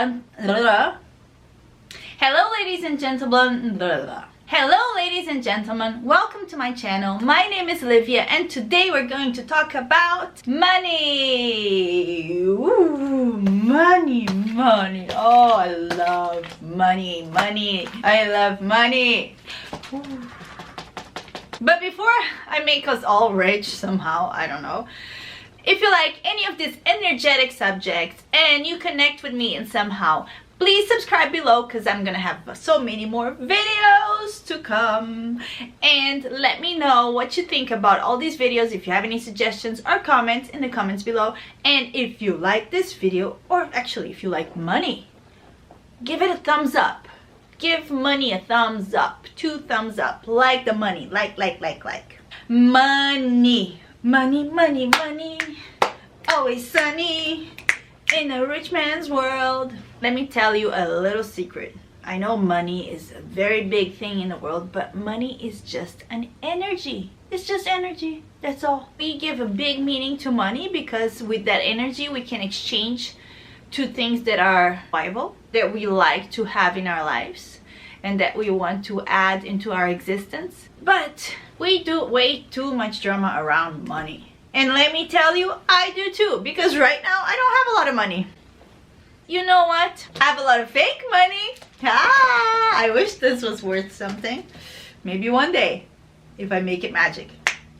Hello ladies and gentlemen. Hello ladies and gentlemen, welcome to my channel. My name is Olivia and today we're going to talk about money. Ooh, money. Oh, I love money. I love money. Ooh. But before I make us all rich somehow, I don't know. If you like any of these energetic subjects and you connect with me in somehow, please subscribe below because I'm gonna have so many more videos to come. And let me know what you think about all these videos, if you have any suggestions or comments in the comments below. And if you like this video, or actually if you like money, give it a thumbs up. Give money a thumbs up, 2 thumbs up, like the money, like. Money, always sunny in a rich man's world. Let me tell you a little secret. I know money is a very big thing in the world, but money is just an energy. It's just energy, that's all. We give a big meaning to money because with that energy we can exchange to things that are viable, that we like to have in our lives and that we want to add into our existence. But we do way too much drama around money. And let me tell you, I do too, because right now I don't have a lot of money. You know what? I have a lot of fake money. I wish this was worth something. Maybe one day, if I make it magic.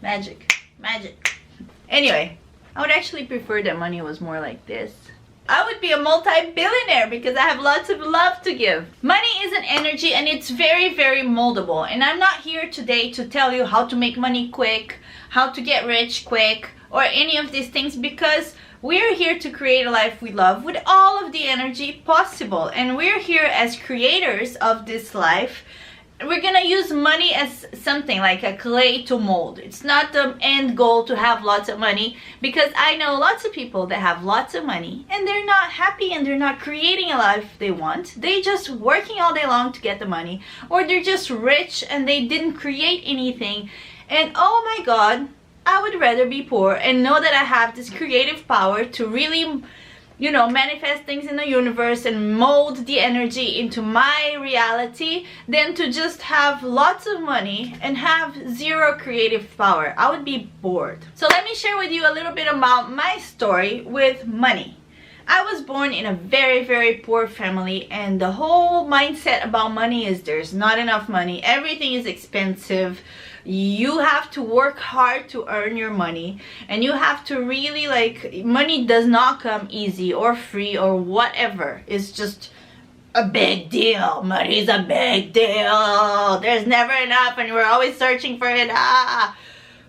Magic. Anyway, I would actually prefer that money was more like this. I would be a multi-billionaire because I have lots of love to give. Money is an energy and it's very, very moldable. And I'm not here today to tell you how to make money quick, how to get rich quick, or any of these things, because we're here to create a life we love with all of the energy possible. And we're here as creators of this life. We're gonna use money as something like a clay to mold. It's not the end goal to have lots of money, because I know lots of people that have lots of money and they're not happy and they're not creating a life they want. They're just working all day long to get the money, or they're just rich and they didn't create anything. And oh my God, I would rather be poor and know that I have this creative power to really, you know, manifest things in the universe and mold the energy into my reality than to just have lots of money and have zero creative power. I would be bored. So let me share with you a little bit about my story with money. I was born in a very, very poor family, and the whole mindset about money is there's not enough money, everything is expensive. You have to work hard to earn your money, and you have to really, like, money does not come easy or free or whatever. It's just a big deal. Money's a big deal. There's never enough and we're always searching for it.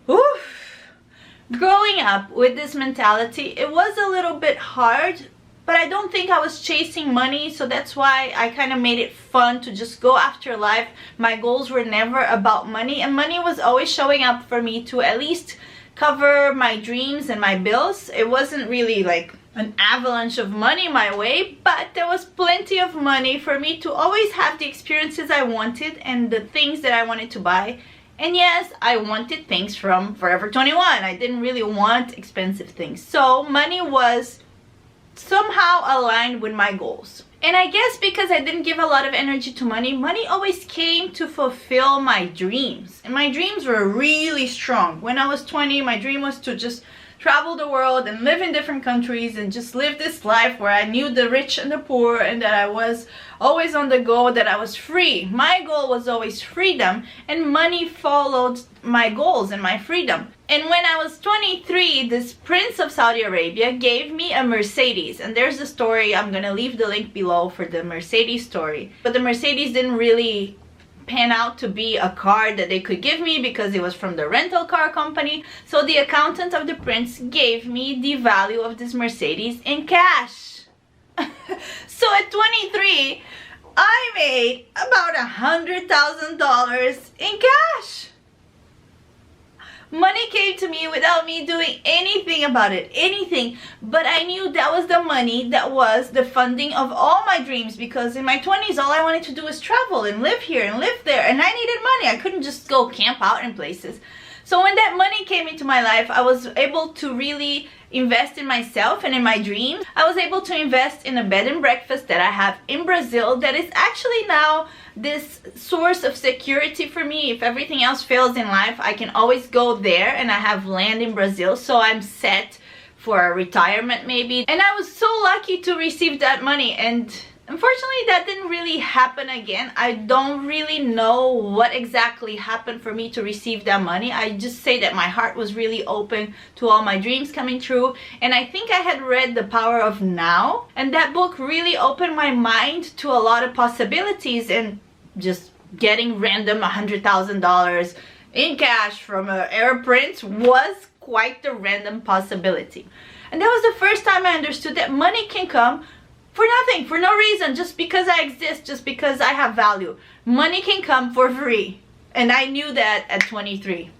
Oof. Growing up with this mentality, it was a little bit hard, but I don't think I was chasing money, so that's why I kind of made it fun to just go after life. My goals were never about money, and money was always showing up for me to at least cover my dreams and my bills. It wasn't really like an avalanche of money my way, but there was plenty of money for me to always have the experiences I wanted and the things that I wanted to buy. And yes, I wanted things from Forever 21. I didn't really want expensive things. So money was somehow aligned with my goals. And I guess because I didn't give a lot of energy to money, money always came to fulfill my dreams. And my dreams were really strong. When I was 20, my dream was to just travel the world and live in different countries and just live this life where I knew the rich and the poor, and that I was always on the go, that I was free. My goal was always freedom, and money followed my goals and my freedom. And when I was 23, this prince of Saudi Arabia gave me a Mercedes. And there's a story, I'm gonna leave the link below for the Mercedes story. But the Mercedes didn't really pan out to be a car that they could give me because it was from the rental car company. So the accountant of the prince gave me the value of this Mercedes in cash. So at 23, I made about $100,000 in cash. Money came to me without me doing anything about it, anything. But I knew that was the money that was the funding of all my dreams, because in my 20s, all I wanted to do was travel and live here and live there. And I needed money. I couldn't just go camp out in places. So when that money came into my life, I was able to really invest in myself and in my dreams. I was able to invest in a bed and breakfast that I have in Brazil that is actually now this source of security for me. If everything else fails in life, I can always go there, and I have land in Brazil, so I'm set for a retirement maybe. And I was so lucky to receive that money, and unfortunately that didn't really happen again. I don't really know what exactly happened for me to receive that money. I just say that my heart was really open to all my dreams coming true, and I think I had read The Power of Now, and that book really opened my mind to a lot of possibilities, and just getting random $100,000 in cash from an Arab prince was quite the random possibility. And that was the first time I understood that money can come for nothing, for no reason, just because I exist, just because I have value. Money can come for free, and I knew that at 23.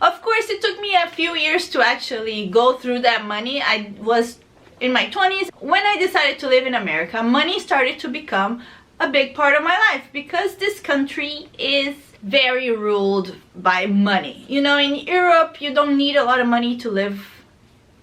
Of course, it took me a few years to actually go through that money. I was in my 20s when I decided to live in America. Money started to become a big part of my life because this country is very ruled by money. You know, in Europe, you don't need a lot of money to live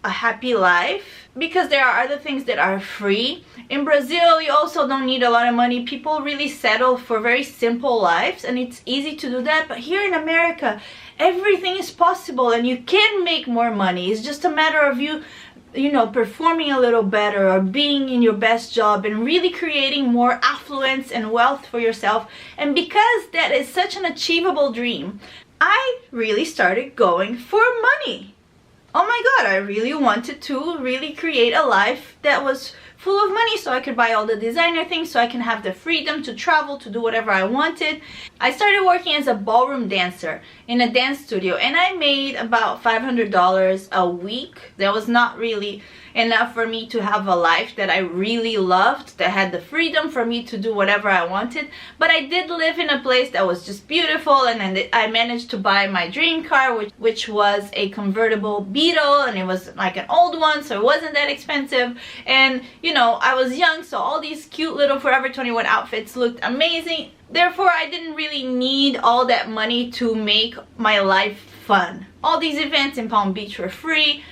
a happy life because there are other things that are free. In Brazil, you also don't need a lot of money. People really settle for very simple lives, and it's easy to do that. But here in America, everything is possible, and you can make more money. It's just a matter of you know, performing a little better or being in your best job and really creating more affluence and wealth for yourself. And because that is such an achievable dream, I really started going for money. Oh my God, I really wanted to really create a life that was full of money so I could buy all the designer things, so I can have the freedom to travel, to do whatever I wanted. I started working as a ballroom dancer in a dance studio, and I made about $500 a week. That was not really enough for me to have a life that I really loved, that had the freedom for me to do whatever I wanted. But I did live in a place that was just beautiful, and then I managed to buy my dream car, which was a convertible Beetle, and it was like an old one, so it wasn't that expensive. And you know, I was young, so all these cute little Forever 21 outfits looked amazing. Therefore, I didn't really need all that money to make my life fun. All these events in Palm Beach were free,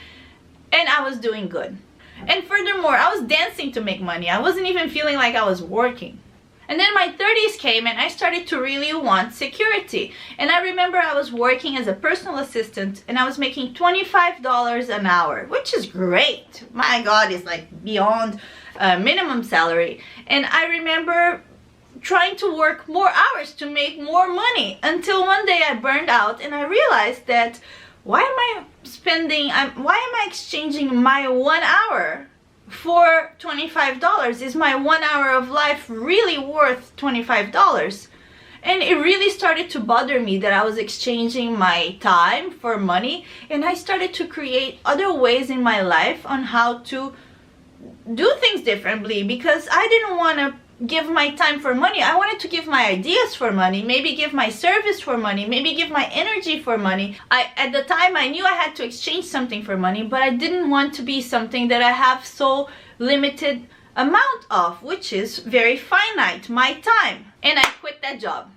and I was doing good. And furthermore, I was dancing to make money. I wasn't even feeling like I was working. And then my 30s came, and I started to really want security. And I remember I was working as a personal assistant, and I was making $25 an hour, which is great. My God, it's like beyond minimum salary. And I remember trying to work more hours to make more money, until one day I burned out, and I realized that why am I exchanging my 1 hour for $25? Is my 1 hour of life really worth $25? And it really started to bother me that I was exchanging my time for money, and I started to create other ways in my life on how to do things differently, because I didn't want to give my time for money. I wanted to give my ideas for money, maybe give my service for money, maybe give my energy for money. At the time, I knew I had to exchange something for money, but I didn't want to be something that I have so limited amount of, which is very finite, my time. And I quit that job.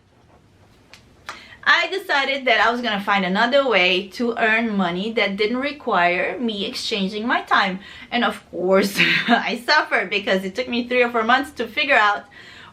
I decided that I was gonna find another way to earn money that didn't require me exchanging my time. And of course, I suffered because it took me 3 or 4 months to figure out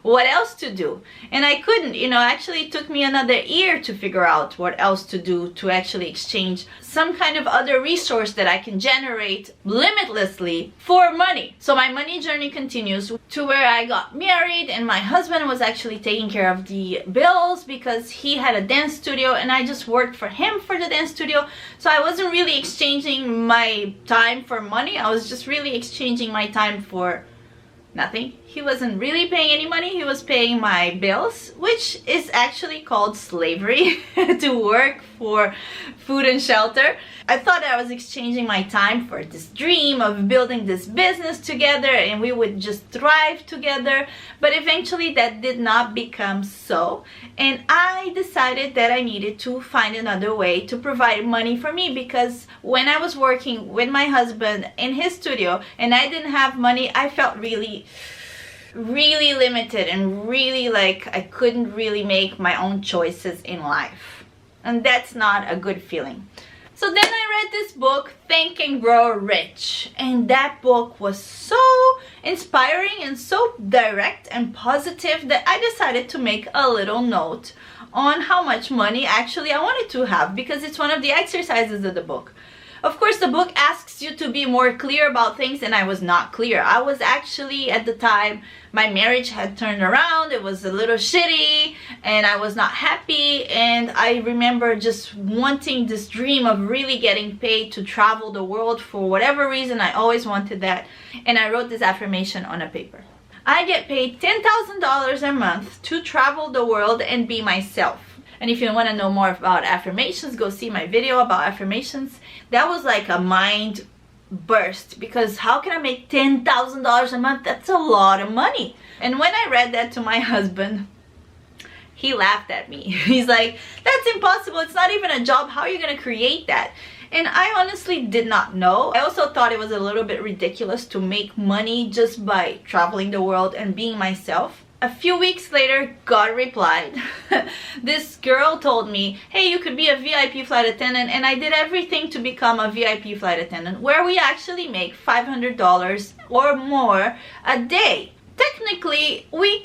what else to do. And I couldn't, you know, actually it took me another year to figure out what else to do to actually exchange some kind of other resource that I can generate limitlessly for money. So my money journey continues to where I got married, and my husband was actually taking care of the bills because he had a dance studio, and I just worked for him for the dance studio. So I wasn't really exchanging my time for money. I was just really exchanging my time for nothing. He wasn't really paying any money. He was paying my bills, which is actually called slavery to work for food and shelter. I thought I was exchanging my time for this dream of building this business together, and we would just thrive together. But eventually that did not become so, and I decided that I needed to find another way to provide money for me, because when I was working with my husband in his studio and I didn't have money, I felt really limited, and really like I couldn't really make my own choices in life. and that's not a good feeling. So then I read this book, Think and Grow Rich, and that book was so inspiring and so direct and positive that I decided to make a little note on how much money actually I wanted to have, because it's one of the exercises of the book. Of course, the book asks you to be more clear about things, and I was not clear. I was actually, at the time, my marriage had turned around. It was a little shitty, and I was not happy. And I remember just wanting this dream of really getting paid to travel the world. For whatever reason, I always wanted that. And I wrote this affirmation on a paper. I get paid $10,000 a month to travel the world and be myself. And if you want to know more about affirmations, go see my video about affirmations. That was like a mind burst, because how can I make $10,000 a month? That's a lot of money. And when I read that to my husband, he laughed at me. He's like, that's impossible. It's not even a job. How are you going to create that? And I honestly did not know. I also thought it was a little bit ridiculous to make money just by traveling the world and being myself. A few weeks later, God replied. This girl told me, hey, you could be a VIP flight attendant, and I did everything to become a VIP flight attendant, where we actually make $500 or more a day. Technically, we're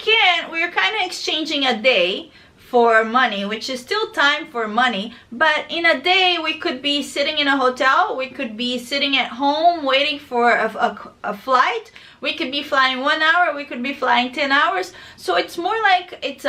kind of exchanging a day for money, which is still time for money, but in a day we could be sitting in a hotel, we could be sitting at home waiting for a flight, we could be flying 1 hour, we could be flying 10 hours. So it's more like it's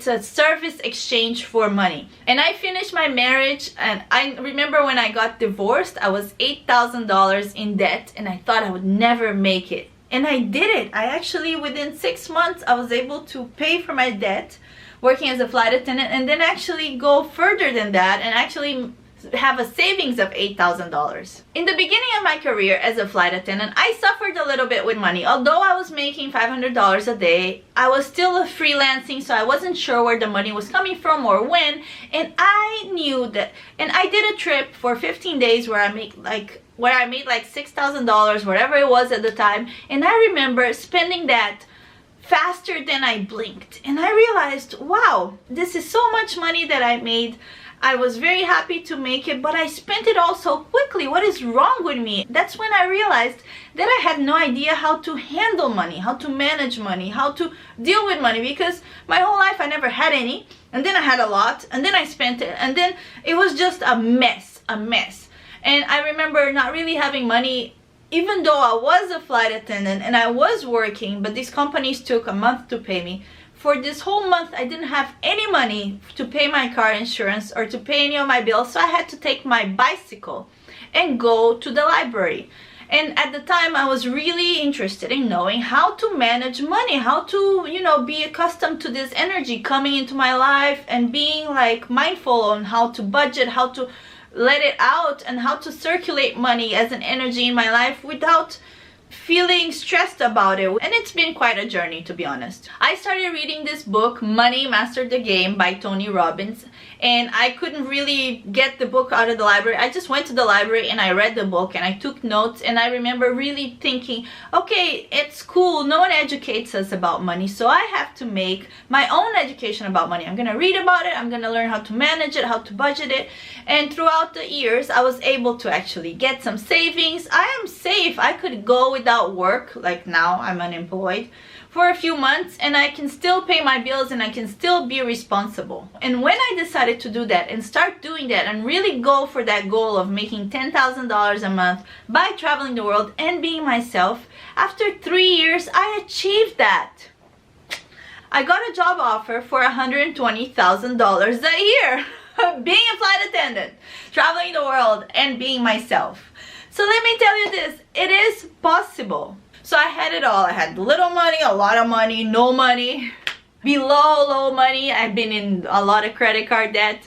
a service exchange for money. And I finished my marriage, and I remember when I got divorced, I was $8,000 in debt, and I thought I would never make it. And I did it. I actually, within 6 months, I was able to pay for my debt working as a flight attendant, and then actually go further than that and actually have a savings of $8,000. In the beginning of my career as a flight attendant, I suffered a little bit with money. Although I was making $500 a day, I was still freelancing, so I wasn't sure where the money was coming from or when. And I knew that, and I did a trip for 15 days where I made like $6,000, whatever it was at the time. And I remember spending that faster than I blinked, and I realized, wow, this is so much money that I made. I was very happy to make it, but I spent it all so quickly. What is wrong with me? That's when I realized that I had no idea how to handle money, how to manage money, how to deal with money, because my whole life I never had any, and then I had a lot, and then I spent it, and then it was just a mess. And I remember not really having money, even though I was a flight attendant and I was working, but these companies took a month to pay me. For this whole month, I didn't have any money to pay my car insurance or to pay any of my bills, so I had to take my bicycle and go to the library. And at the time, I was really interested in knowing how to manage money, how to, be accustomed to this energy coming into my life, and being like mindful on how to budget, how to let it out, and how to circulate money as an energy in my life without feeling stressed about it. And it's been quite a journey, to be honest. I started reading this book, Money Mastered the Game by Tony Robbins, and I couldn't really get the book out of the library. I just went to the library and I read the book and I took notes, and I remember really thinking, okay, it's cool, no one educates us about money, so I have to make my own education about money. I'm gonna read about it, I'm gonna learn how to manage it, how to budget it. And throughout the years, I was able to actually get some savings. I am safe. I could go without work, like now I'm unemployed, for a few months, and I can still pay my bills and I can still be responsible. And when I decided to do that and start doing that and really go for that goal of making $10,000 a month by traveling the world and being myself, after 3 years, I achieved that. I got a job offer for $120,000 a year. Being a flight attendant, traveling the world, and being myself. So let me tell you this, it is possible. So I had it all. I had little money, a lot of money, no money, below low money. I've been in a lot of credit card debt.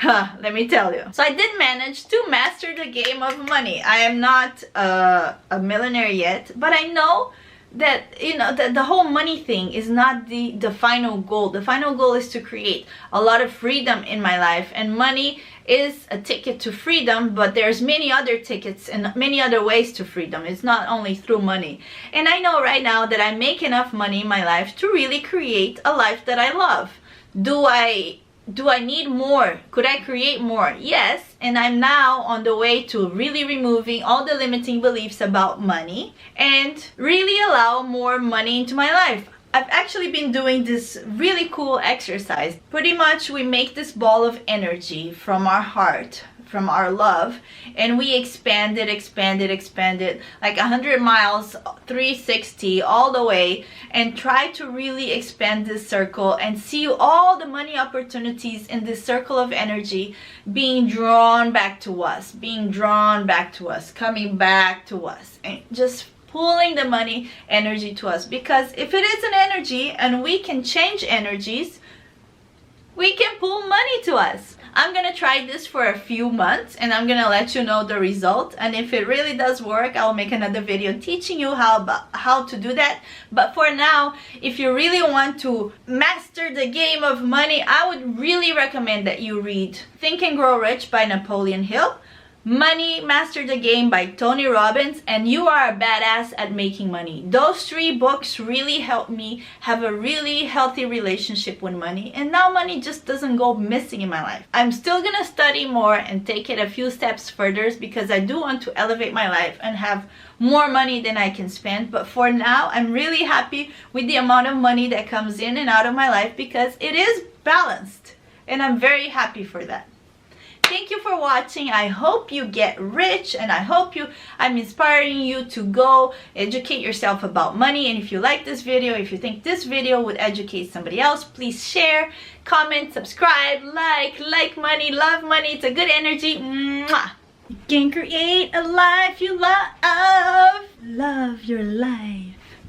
Let me tell you. So I did manage to master the game of money. I am not a millionaire yet, but I know that the whole money thing is not the final goal. The final goal is to create a lot of freedom in my life, and money is a ticket to freedom, but there's many other tickets and many other ways to freedom. It's not only through money. And I know right now that I make enough money in my life to really create a life that I love. Do I Do I need more? Could I create more? Yes, and I'm now on the way to really removing all the limiting beliefs about money and really allow more money into my life. I've actually been doing this really cool exercise. Pretty much we make this ball of energy from our heart, from our love, and we expand it like 100 miles, 360 all the way, and try to really expand this circle and see all the money opportunities in this circle of energy being drawn back to us, coming back to us, and just pulling the money energy to us. Because if it is an energy and we can change energies, we can pull money to us. I'm gonna try this for a few months and I'm gonna let you know the result, and if it really does work, I'll make another video teaching you how to do that. But for now, if you really want to master the game of money, I would really recommend that you read Think and Grow Rich by Napoleon Hill, Money Master the Game by Tony Robbins, and You Are a Badass at Making Money. Those 3 books really helped me have a really healthy relationship with money, and now money just doesn't go missing in my life. I'm still gonna study more and take it a few steps further because I do want to elevate my life and have more money than I can spend. But for now, I'm really happy with the amount of money that comes in and out of my life because it is balanced, and I'm very happy for that. Thank you for watching. I hope you get rich, and I hope I'm inspiring you to go educate yourself about money. And if you like this video, if you think this video would educate somebody else, please share, comment, subscribe, like money, love money. It's a good energy. Mwah. You can create a life you love. Love your life.